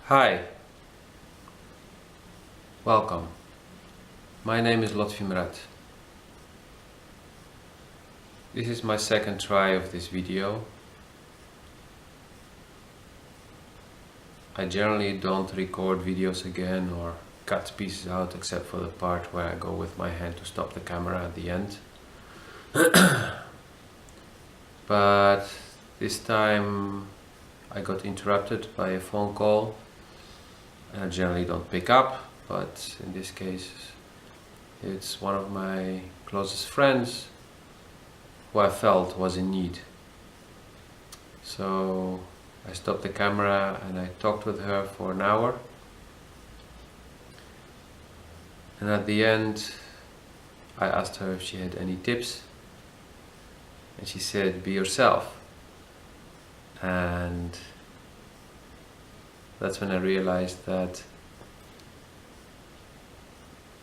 Hi, welcome. My name is Lotfi. This is my second try of this video. I generally don't record videos again or cut pieces out except for the part where I go with my hand to stop the camera at the end. But this time I got interrupted by a phone call and I generally don't pick up, but in this case it's one of my closest friends who I felt was in need. So I stopped the camera and I talked with her for an hour. And at the end I asked her if she had any tips. And she said, be yourself. And that's when I realized that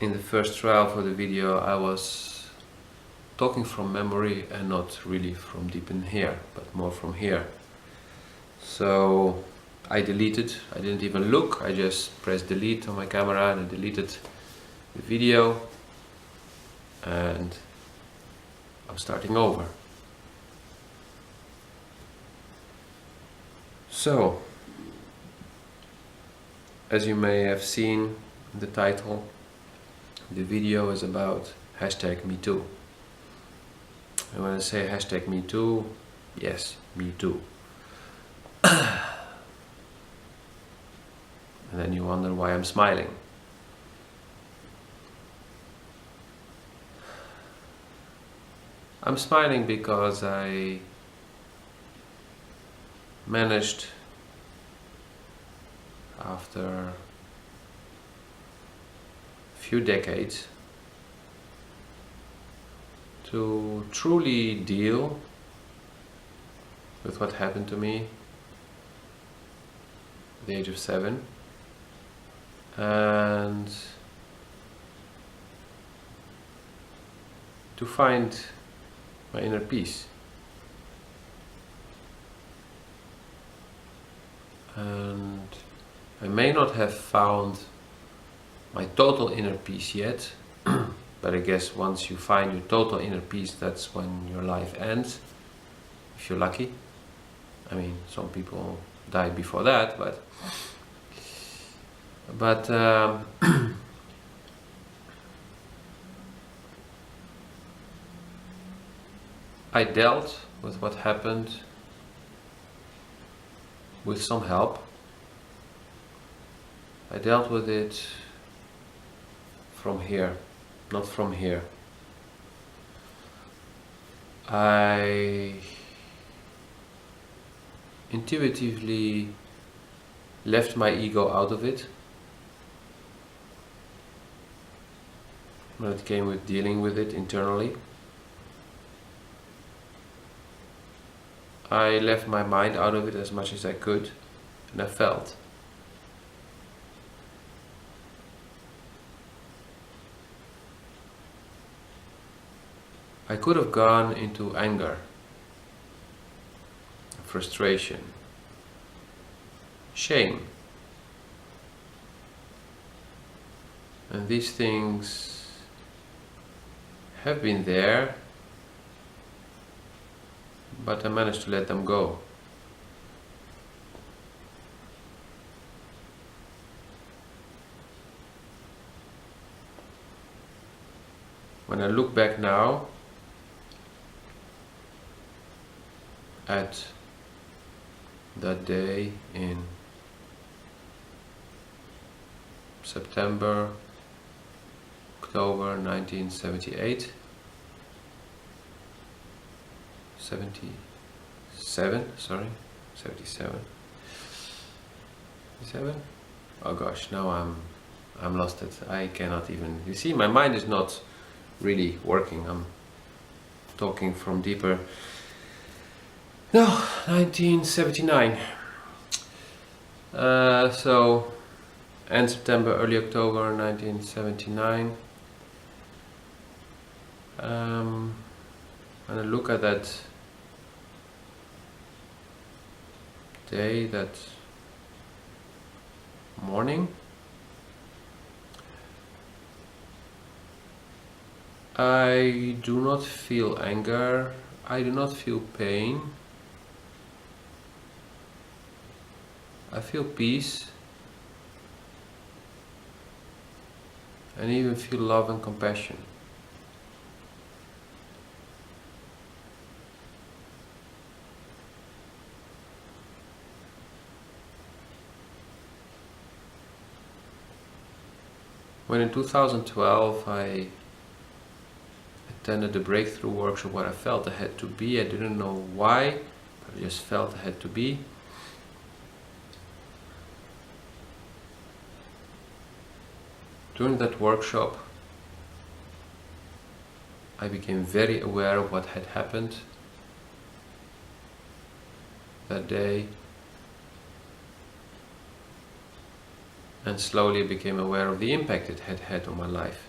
in the first trial for the video I was talking from memory and not really from deep in here, but more from here. So I deleted, I didn't even look, I just pressed delete on my camera and I deleted the video and I'm starting over. So, as you may have seen in the title, the video is about #metoo. And when I say #metoo, yes, me too. And then you wonder why I'm smiling. I'm smiling because I managed, after a few decades, to truly deal with what happened to me at the age of 7 and to find my inner peace. And I may not have found my total inner peace yet, but I guess once you find your total inner peace, that's when your life ends, if you're lucky. I mean, some people die before that, but I dealt with what happened with some help. I dealt with it from here, not from here. I intuitively left my ego out of it when it came with dealing with it internally. I left my mind out of it as much as I could, and I felt. I could have gone into anger, frustration, shame. And these things have been there, but I managed to let them go. When I look back now at that day in September, October 1978, 77, sorry, 77, 77? Oh gosh, now I'm lost it. I cannot even, you see, my mind is not really working. I'm talking from deeper. No, 1979. So, end September, early October 1979. And I look at that day, that morning, I do not feel anger, I do not feel pain, I feel peace, and even feel love and compassion. When in 2012 I attended the breakthrough workshop where I felt I had to be, I didn't know why, but I just felt I had to be. During that workshop, I became very aware of what had happened that day, and slowly became aware of the impact it had had on my life.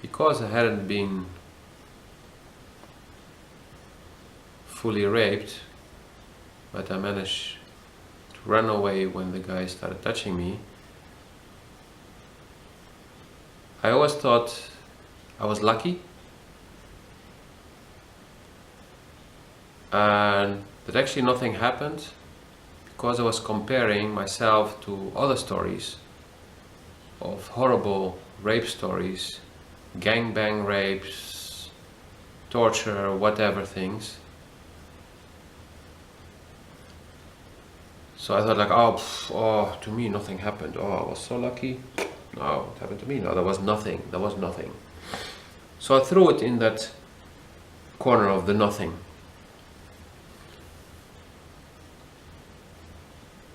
Because I hadn't been fully raped, but I managed to run away when the guy started touching me, I always thought I was lucky and that actually nothing happened, because I was comparing myself to other stories of horrible rape stories, gangbang rapes, torture, whatever things. So I thought like, oh, to me nothing happened. Oh, I was so lucky. No, it happened to me. No, there was nothing. There was nothing. So I threw it in that corner of the nothing.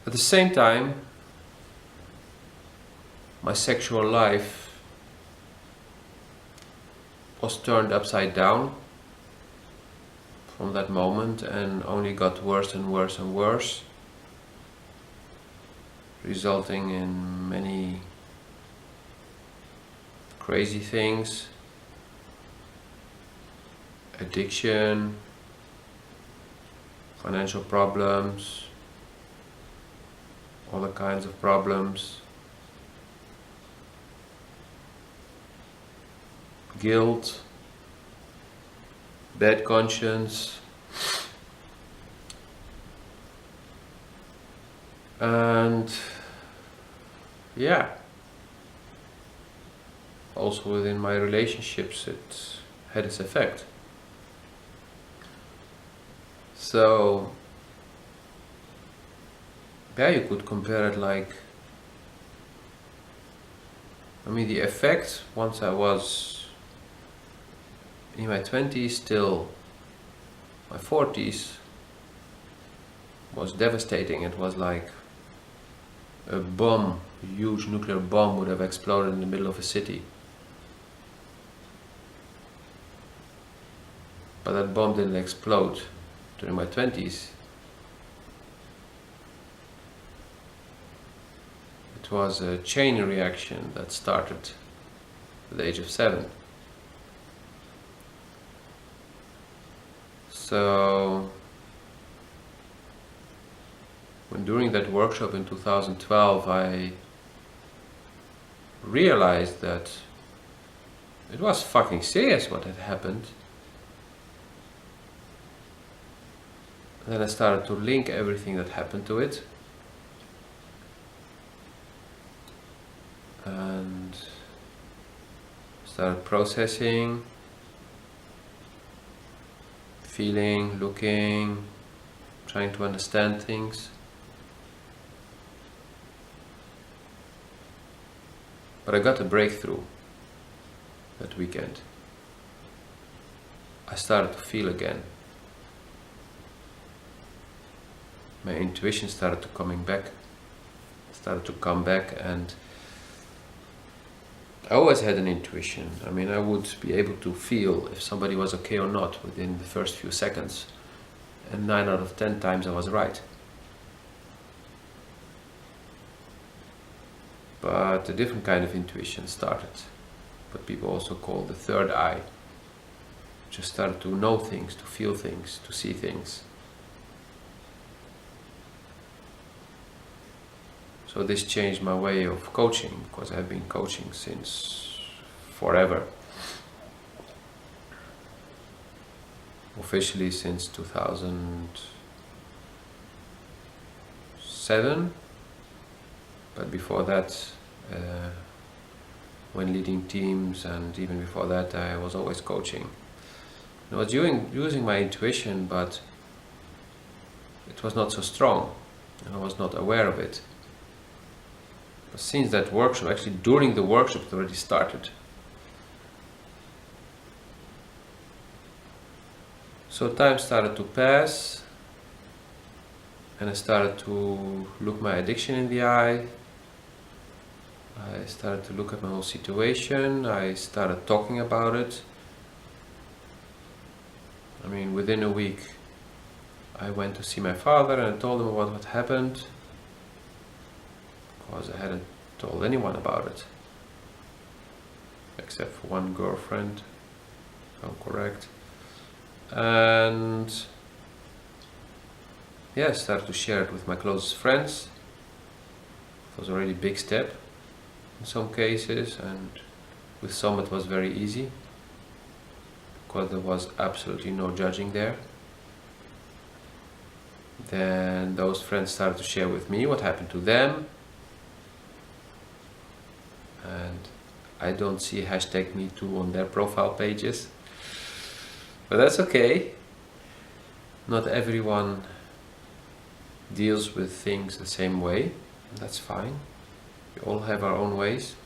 At the same time, my sexual life was turned upside down from that moment and only got worse and worse and worse, resulting in many crazy things, addiction, financial problems, other kinds of problems, guilt, bad conscience, and yeah, also within my relationships it had its effect. So yeah, you could compare it like, I mean, the effect once I was in my 20s till my 40s was devastating. It was like a bomb, a huge nuclear bomb would have exploded in the middle of a city. But that bomb didn't explode during my 20s. It was a chain reaction that started at the age of 7. So when during that workshop in 2012 I realized that it was fucking serious what had happened, and then I started to link everything that happened to it, and started processing, feeling, looking, trying to understand things. But I got a breakthrough that weekend. I started to feel again. My intuition started to come back, and I always had an intuition. I mean, I would be able to feel if somebody was okay or not within the first few seconds, and 9 out of 10 times I was right. But a different kind of intuition started, what people also call the third eye. just started to know things, to feel things, to see things. So this changed my way of coaching, because I've been coaching since forever. Officially since 2007, but before that, when leading teams, and even before that, I was always coaching. I was using my intuition, but it was not so strong, and I was not aware of it. But since that workshop, actually during the workshop, it already started. So time started to pass, and I started to look my addiction in the eye. I started to look at my whole situation. I started talking about it. I mean, within a week, I went to see my father and I told him about what happened, because I hadn't told anyone about it, except for one girlfriend, if I'm correct. And yeah, I started to share it with my closest friends. It was already a big step in some cases, and with some it was very easy, because there was absolutely no judging there. Then those friends started to share with me what happened to them, and I don't see hashtag #MeToo on their profile pages, but that's okay. Not everyone deals with things the same way, that's fine. We all have our own ways.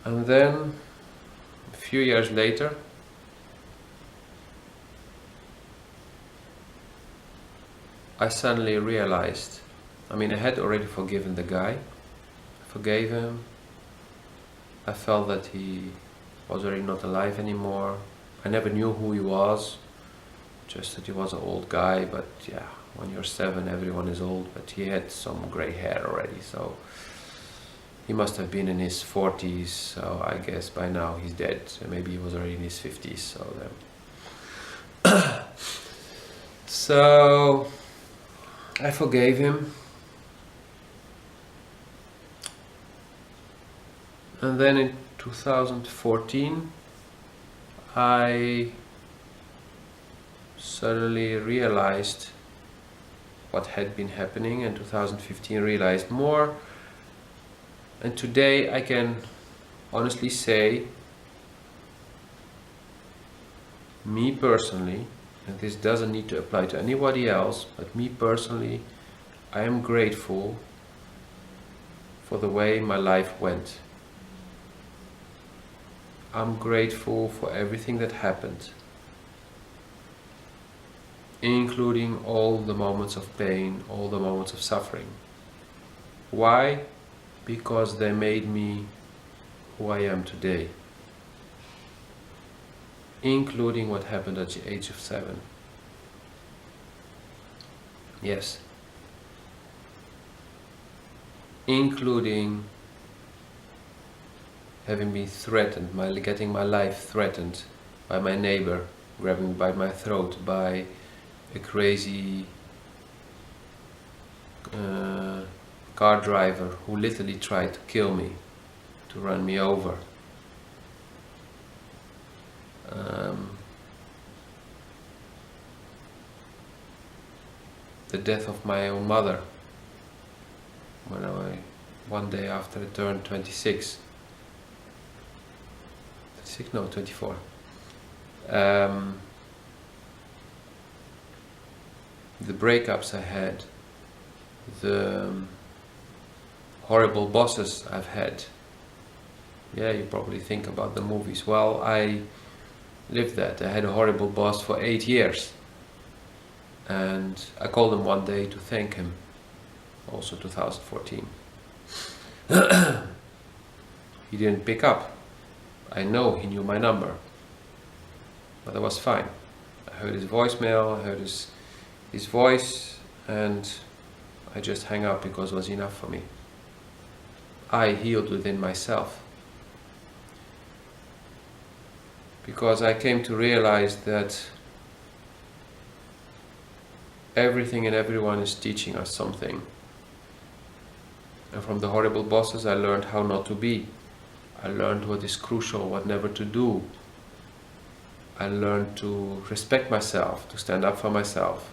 And then a few years later, I suddenly realized, I mean, I had already forgiven the guy. I forgave him. I felt that he was already not alive anymore. I never knew who he was, just that he was an old guy. But yeah, when you're 7, everyone is old, but he had some gray hair already, so he must have been in his 40s, so I guess by now he's dead. Maybe he was already in his 50s, so then so I forgave him. And then in 2014, I suddenly realized what had been happening, and 2015 realized more. And today I can honestly say, me personally, and this doesn't need to apply to anybody else, but me personally, I am grateful for the way my life went. I'm grateful for everything that happened, including all the moments of pain, all the moments of suffering. Why? Because they made me who I am today, including what happened at the age of 7. Yes. Including having been threatened, getting my life threatened by my neighbor, grabbing me by my throat, by a crazy car driver who literally tried to kill me, to run me over. The death of my own mother, one day after I turned 26. 26? No, 24. The breakups I had, the horrible bosses I've had. Yeah, you probably think about the movies. Well, I lived that. I had a horrible boss for 8 years. And I called him one day to thank him. Also 2014. He didn't pick up. I know he knew my number. But I was fine. I heard his voicemail, I heard his voice, and I just hung up because it was enough for me. I healed within myself. Because I came to realize that everything and everyone is teaching us something. And from the horrible bosses I learned how not to be. I learned what is crucial, what never to do. I learned to respect myself, to stand up for myself,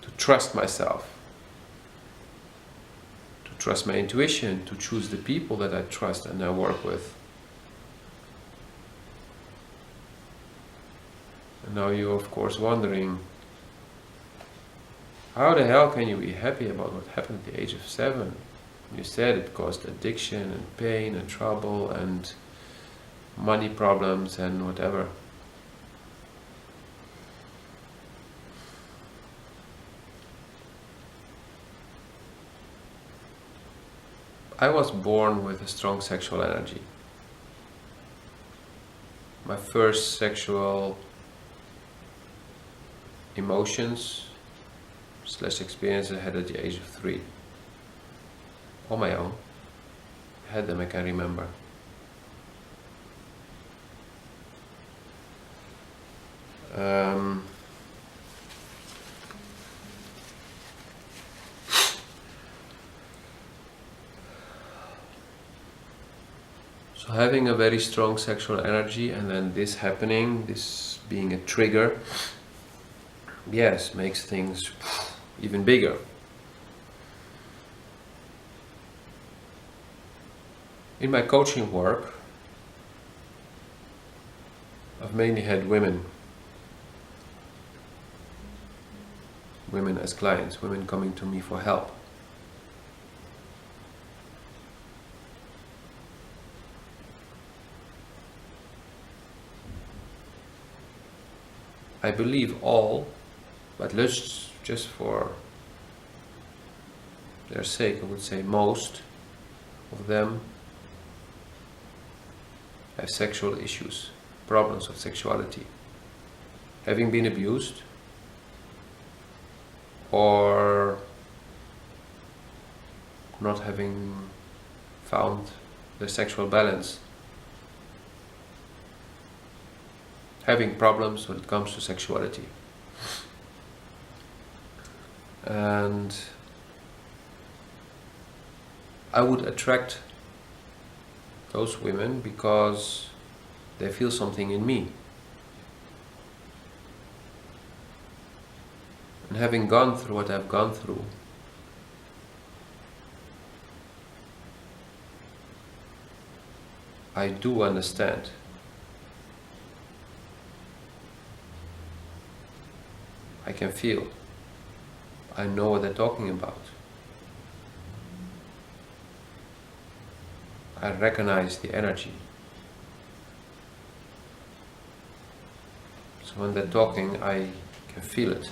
to trust myself, to trust my intuition, to choose the people that I trust and I work with. And now you're of course wondering, how the hell can you be happy about what happened at the age of 7? You said it caused addiction and pain and trouble and money problems and whatever. I was born with a strong sexual energy. My first sexual emotions / experiences I had at the age of 3. On my own. I had them, I can remember. So having a very strong sexual energy and then this happening, this being a trigger, yes, makes things even bigger. In my coaching work, I've mainly had women as clients, women coming to me for help. I believe all, but let's just for their sake, I would say most of them have sexual issues, problems of sexuality, having been abused or not having found the sexual balance, having problems when it comes to sexuality. And I would attract those women because they feel something in me. And having gone through what I've gone through, I do understand. I can feel. I know what they're talking about. I recognize the energy. So when they're talking, I can feel it.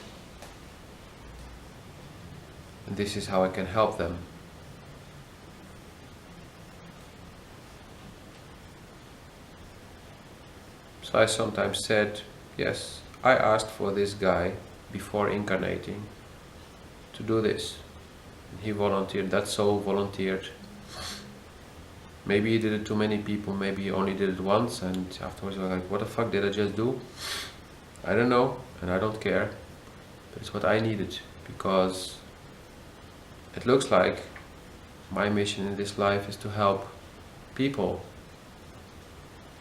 And this is how I can help them. So I sometimes said, yes, I asked for this guy before incarnating to do this. And he volunteered, that soul volunteered. Maybe he did it to many people, maybe he only did it once, and afterwards I was like, what the fuck did I just do? I don't know, and I don't care, but it's what I needed, because it looks like my mission in this life is to help people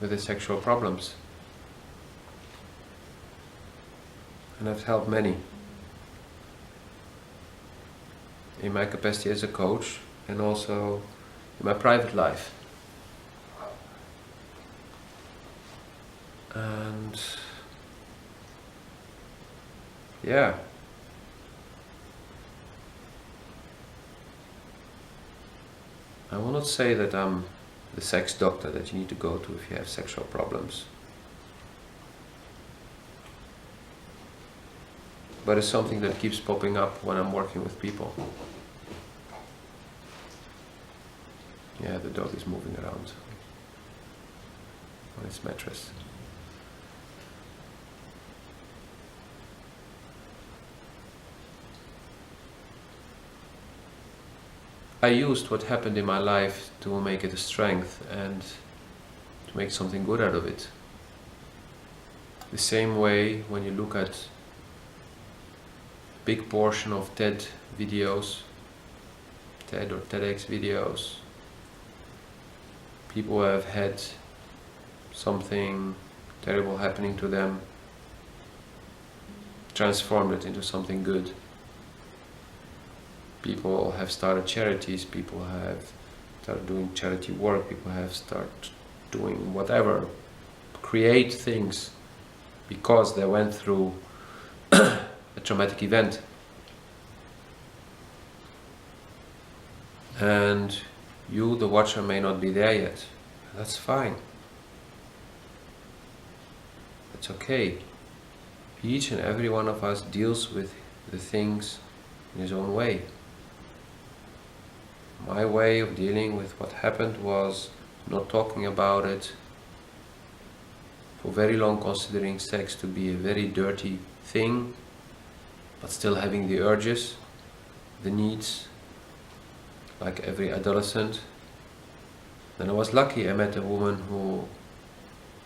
with their sexual problems. And I've helped many in my capacity as a coach and also in my private life. And yeah, I will not say that I'm the sex doctor that you need to go to if you have sexual problems. But it's something that keeps popping up when I'm working with people. Yeah, the dog is moving around on its mattress. I used what happened in my life to make it a strength and to make something good out of it. The same way when you look at a big portion of TED videos, TED or TEDx videos, people who have had something terrible happening to them, transformed it into something good. People have started charities, people have started doing charity work, people have started doing whatever, create things because they went through a traumatic event. And you, the watcher, may not be there yet. That's fine. It's okay. Each and every one of us deals with the things in his own way. My way of dealing with what happened was not talking about it for very long, considering sex to be a very dirty thing, but still having the urges, the needs, like every adolescent. Then I was lucky, I met a woman who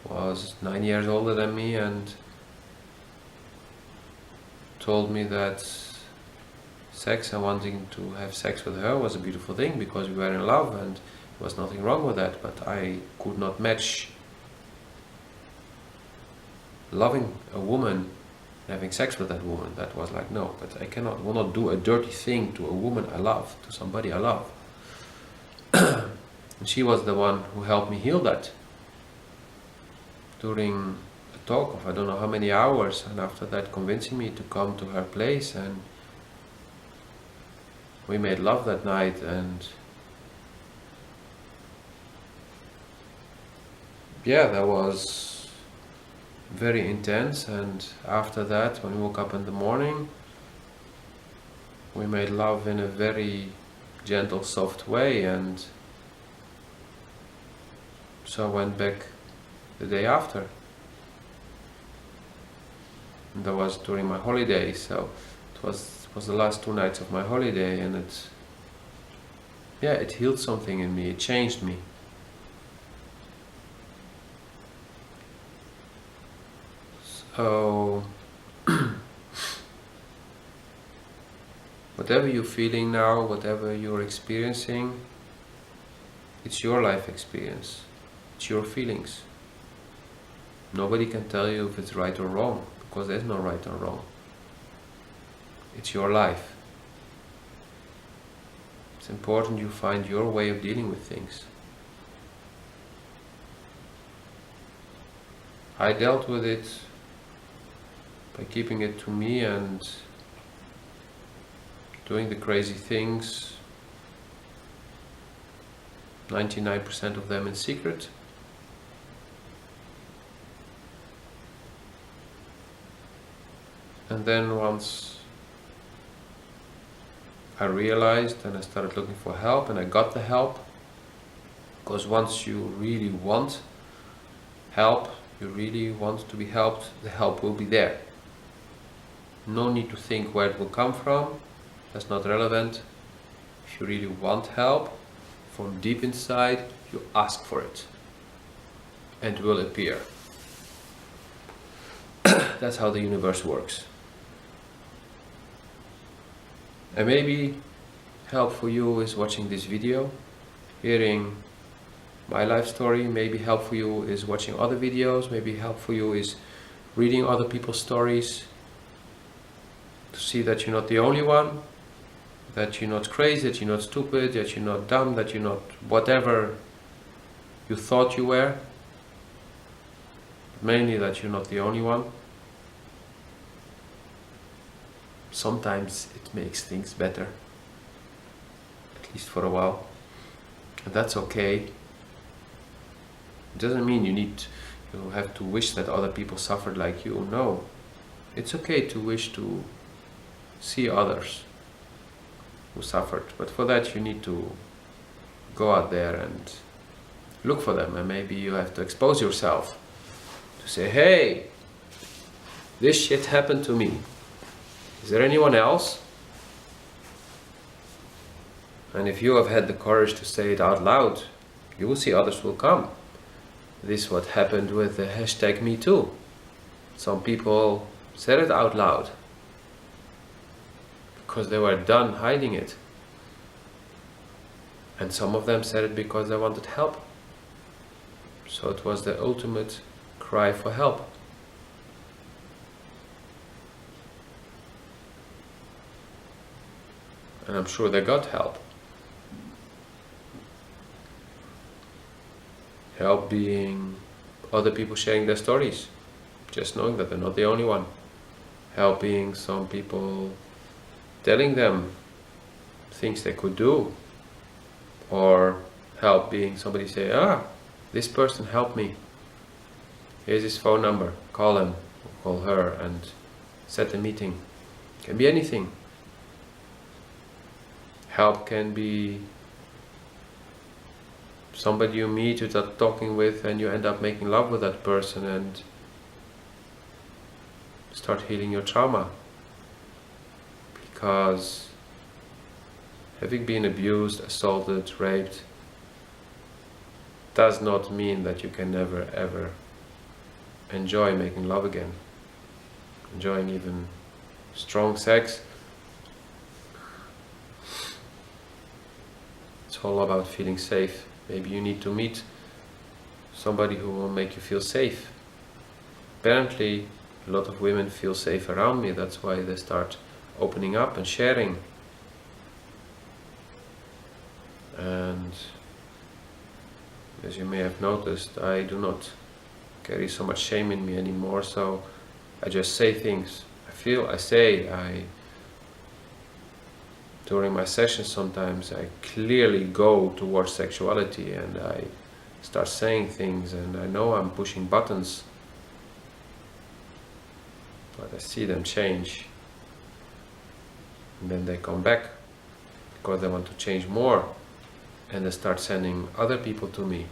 was 9 years older than me and told me that sex and wanting to have sex with her was a beautiful thing because we were in love and there was nothing wrong with that, but I could not match loving a woman and having sex with that woman. That was like, no, but I will not do a dirty thing to a woman I love, to somebody I love. And she was the one who helped me heal that during a talk of I don't know how many hours, and after that convincing me to come to her place, and we made love that night, and yeah, that was very intense. And after that, when we woke up in the morning, we made love in a very gentle, soft way, and so I went back the day after. And that was during my holiday, so it was the last 2 nights of my holiday, and it healed something in me, it changed me. So whatever you're feeling now, whatever you're experiencing, it's your life experience, it's your feelings. Nobody can tell you if it's right or wrong, because there's no right or wrong. It's your life. It's important you find your way of dealing with things. I dealt with it by keeping it to me and doing the crazy things, 99% of them in secret. And then once I realized and I started looking for help, and I got the help, because once you really want help, you really want to be helped, the help will be there. No need to think where it will come from, that's not relevant. If you really want help from deep inside, you ask for it and it will appear. That's how the universe works. And maybe help for you is watching this video, hearing my life story. Maybe help for you is watching other videos. Maybe help for you is reading other people's stories, to see that you're not the only one, that you're not crazy, that you're not stupid, that you're not dumb, that you're not whatever you thought you were. Mainly that you're not the only one. Sometimes it makes things better, at least for a while, and that's okay. It doesn't mean you have to wish that other people suffered like you. No, it's okay to wish to see others who suffered, but for that you need to go out there and look for them, and maybe you have to expose yourself to say, hey, this shit happened to me. Is there anyone else? And if you have had the courage to say it out loud, you will see others will come. This is what happened with the hashtag metoo. Some people said it out loud because they were done hiding it. And some of them said it because they wanted help. So it was the ultimate cry for help. And I'm sure they got help. Help being other people sharing their stories, just knowing that they're not the only one. Help being some people telling them things they could do. Or help being somebody say, this person helped me. Here's his phone number. Call him or call her and set a meeting. Can be anything. Help can be somebody you meet, you start talking with, and you end up making love with that person and start healing your trauma. Because having been abused, assaulted, raped does not mean that you can never ever enjoy making love again. Enjoying even strong sex. It's all about feeling safe. Maybe you need to meet somebody who will make you feel safe. Apparently, a lot of women feel safe around me. That's why they start opening up and sharing. And as you may have noticed, I do not carry so much shame in me anymore, so I just say things. During my sessions sometimes I clearly go towards sexuality and I start saying things, and I know I'm pushing buttons, but I see them change. And then they come back because they want to change more, and they start sending other people to me.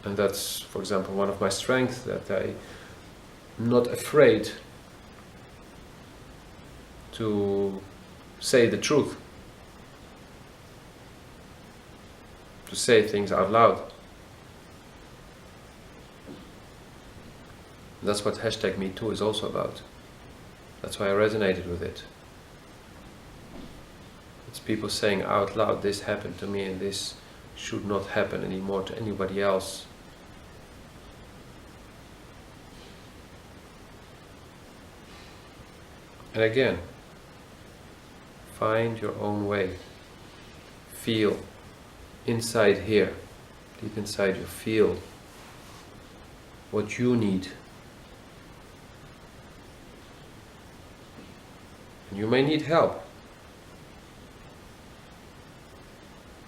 And that's, for example, one of my strengths, that I'm not afraid to say the truth, to say things out loud. That's what hashtag #MeToo is also about. That's why I resonated with it. It's people saying out loud, this happened to me and this should not happen anymore to anybody else. And again, find your own way. Feel inside here, deep inside you, feel what you need. And you may need help.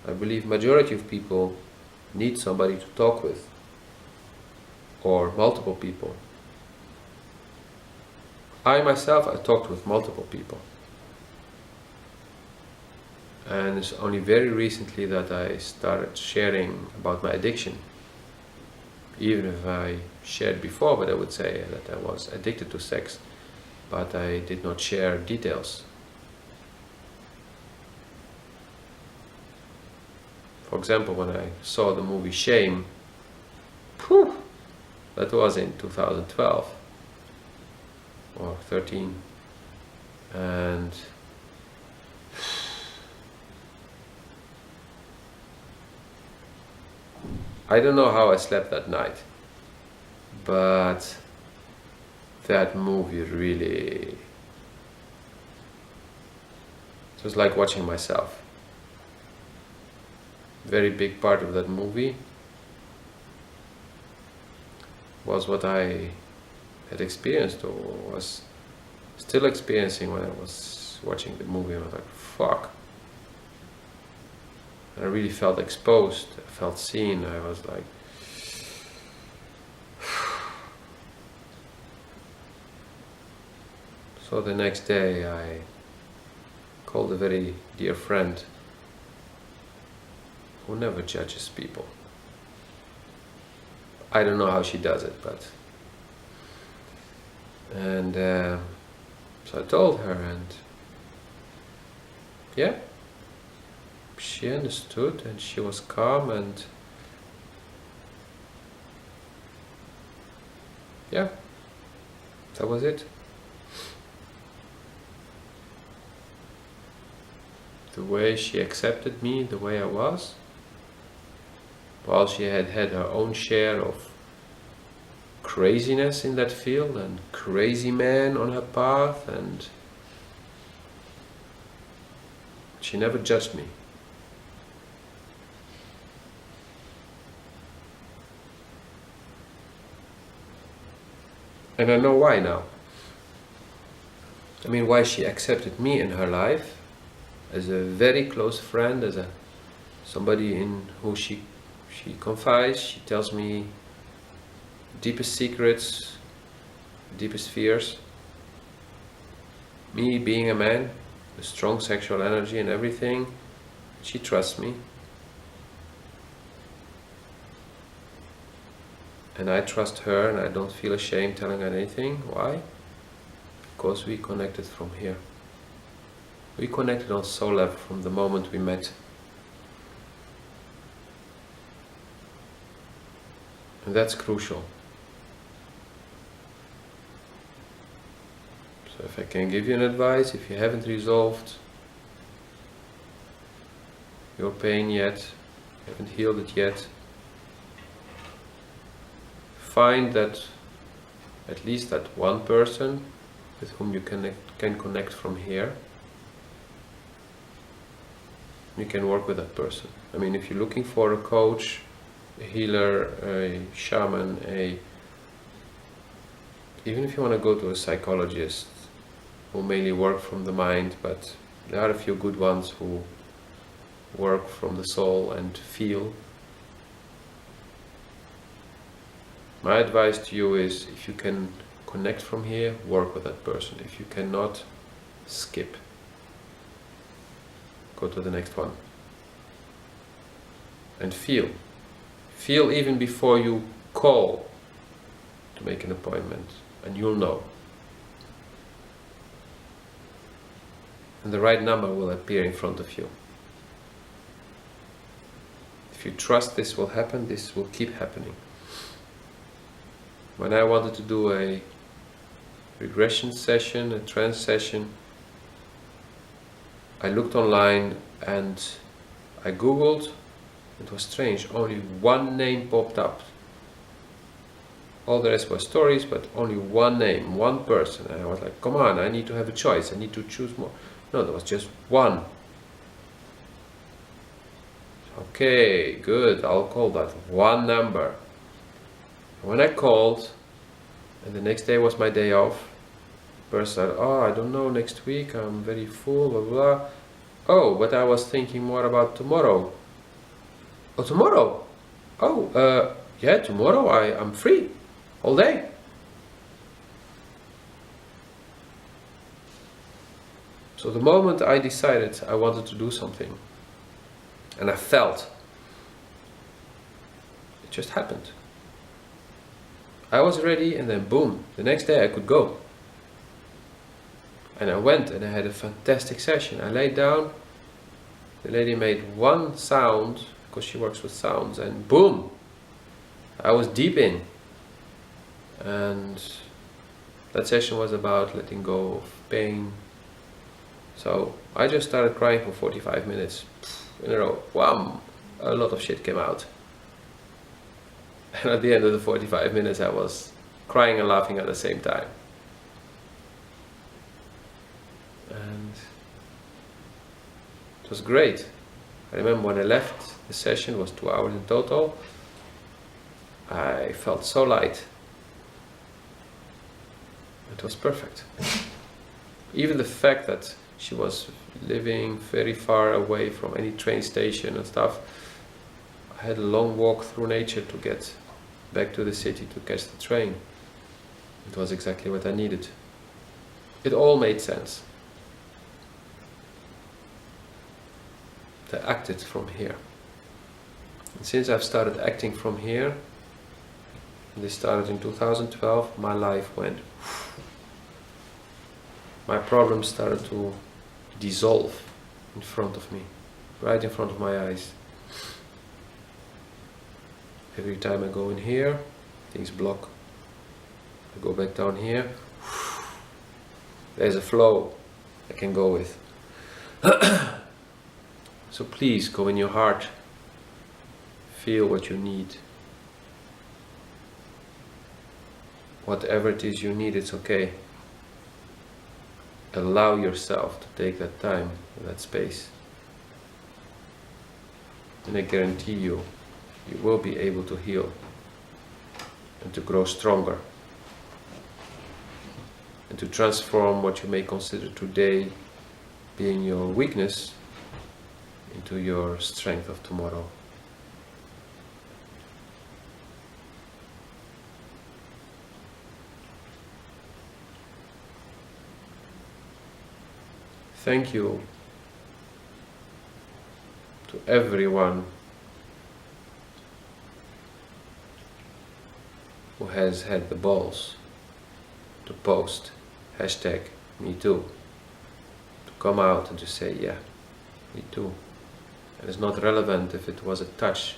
I believe majority of people need somebody to talk with, or multiple people. I myself, I talked with multiple people. And it's only very recently that I started sharing about my addiction. Even if I shared before, but I would say that I was addicted to sex, but I did not share details. For example, when I saw the movie Shame, that was in 2012 or 13, and I don't know how I slept that night, but that movie really, it was like watching myself. Very big part of that movie was what I had experienced, or was still experiencing when I was watching the movie. I was like, fuck. And I really felt exposed, I felt seen. I was like, so the next day I called a very dear friend who never judges people. I don't know how she does it, but And so I told her, and yeah, she understood, and she was calm, and yeah, that was it. The way she accepted me, the way I was, while she had had her own share of craziness in that field and crazy men on her path, and she never judged me. And I know why now. I mean, why she accepted me in her life as a very close friend, as somebody in who she confides. She tells me deepest secrets, deepest fears. Me being a man, with strong sexual energy and everything, she trusts me. And I trust her, and I don't feel ashamed telling her anything. Why? Because we connected from here. We connected on soul level from the moment we met. And that's crucial. So if I can give you an advice, if you haven't resolved your pain yet, haven't healed it yet, find that at least that one person with whom you can connect from here. You can work with that person. I mean, if you're looking for a coach, a healer, a shaman, even if you want to go to a psychologist who mainly work from the mind, but there are a few good ones who work from the soul and feel. My advice to you is, if you can connect from here, work with that person. If you cannot, skip. Go to the next one. And feel. Feel even before you call to make an appointment, and you'll know. And the right number will appear in front of you. If you trust this will happen, this will keep happening. When I wanted to do a regression session, a trance session, I looked online and I googled. It was strange, only one name popped up. All the rest were stories, but only one name, one person. And I was like, come on, I need to have a choice, I need to choose more. No, there was just one. Okay, good, I'll call that one number. When I called, and the next day was my day off, the person said, oh, I don't know, next week I'm very full, blah, blah. Oh, but I was thinking more about tomorrow. Oh, tomorrow? Oh, yeah, tomorrow I'm free, all day. So the moment I decided I wanted to do something, and I felt, it just happened. I was ready, and then boom, the next day I could go. And I went, and I had a fantastic session. I laid down, the lady made one sound, because she works with sounds, and boom, I was deep in. And that session was about letting go of pain. So I just started crying for 45 minutes in a row. Wham! A lot of shit came out. And at the end of the 45 minutes I was crying and laughing at the same time. And it was great. I remember when I left, the session was 2 hours in total. I felt so light. It was perfect. Even the fact that she was living very far away from any train station and stuff, I had a long walk through nature to get back to the city to catch the train. It was exactly what I needed. It all made sense. I acted from here. And since I've started acting from here, and this started in 2012, my life went my problems started to dissolve in front of me, right in front of my eyes. Every time I go in here, things block. I go back down here, there's a flow I can go with. So please go in your heart, feel what you need. Whatever it is you need, it's okay. Allow yourself to take that time, that space. And I guarantee you, you will be able to heal and to grow stronger and to transform what you may consider today being your weakness into your strength of tomorrow. Thank you to everyone who has had the balls to post #metoo, to come out and to say, yeah, me too. And it's not relevant if it was a touch,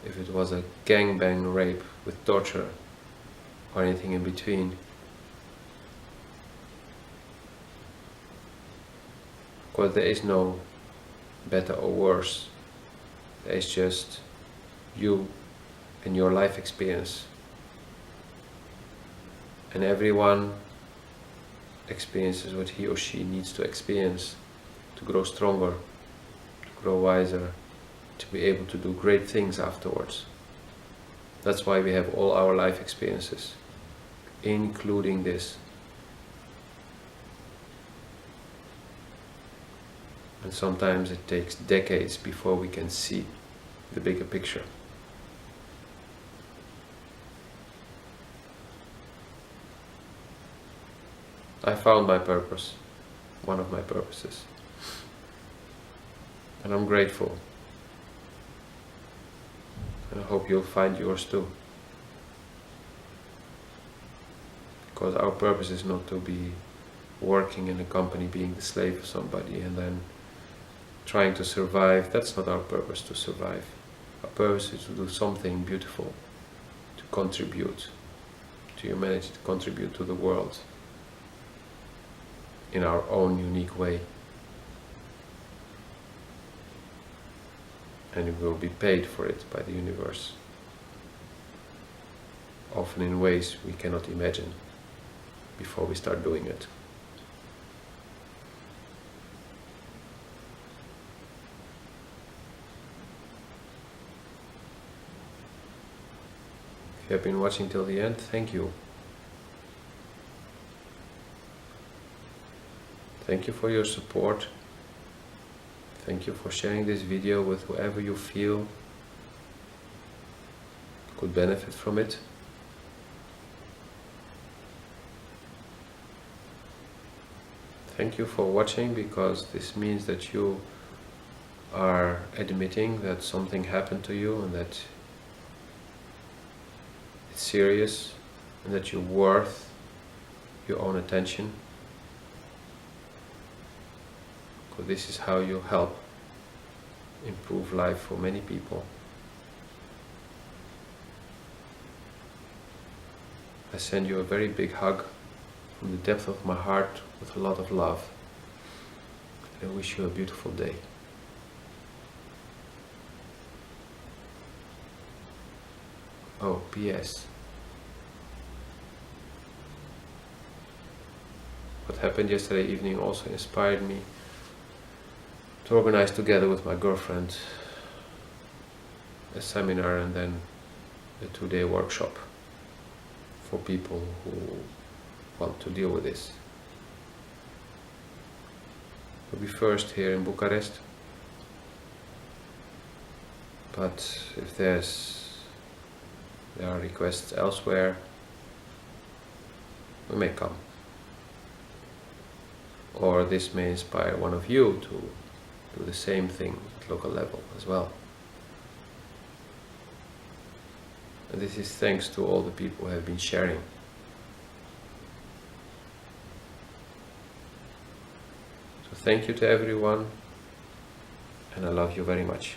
if it was a gangbang rape with torture or anything in between. Because there is no better or worse. There is just you and your life experience. And everyone experiences what he or she needs to experience to grow stronger, to grow wiser, to be able to do great things afterwards. That's why we have all our life experiences, including this. And sometimes it takes decades before we can see the bigger picture. I found my purpose, one of my purposes. And I'm grateful. And I hope you'll find yours too. Because our purpose is not to be working in a company, being the slave of somebody and then trying to survive. That's not our purpose, to survive. Our purpose is to do something beautiful, to contribute to humanity, to contribute to the world in our own unique way. And we will be paid for it by the universe, often in ways we cannot imagine before we start doing it. If you have been watching till the end, thank you. Thank you for your support. Thank you for sharing this video with whoever you feel could benefit from it. Thank you for watching, because this means that you are admitting that something happened to you and that it's serious and that you're worth your own attention. Because this is how you help improve life for many people. I send you a very big hug from the depth of my heart with a lot of love. And I wish you a beautiful day. Oh, P.S. What happened yesterday evening also inspired me to organize together with my girlfriend a seminar and then a 2-day workshop for people who want to deal with this. We'll be first here in Bucharest, but if there are requests elsewhere, we may come. Or this may inspire one of you to do the same thing at local level as well. And this is thanks to all the people who have been sharing. So thank you to everyone, and I love you very much.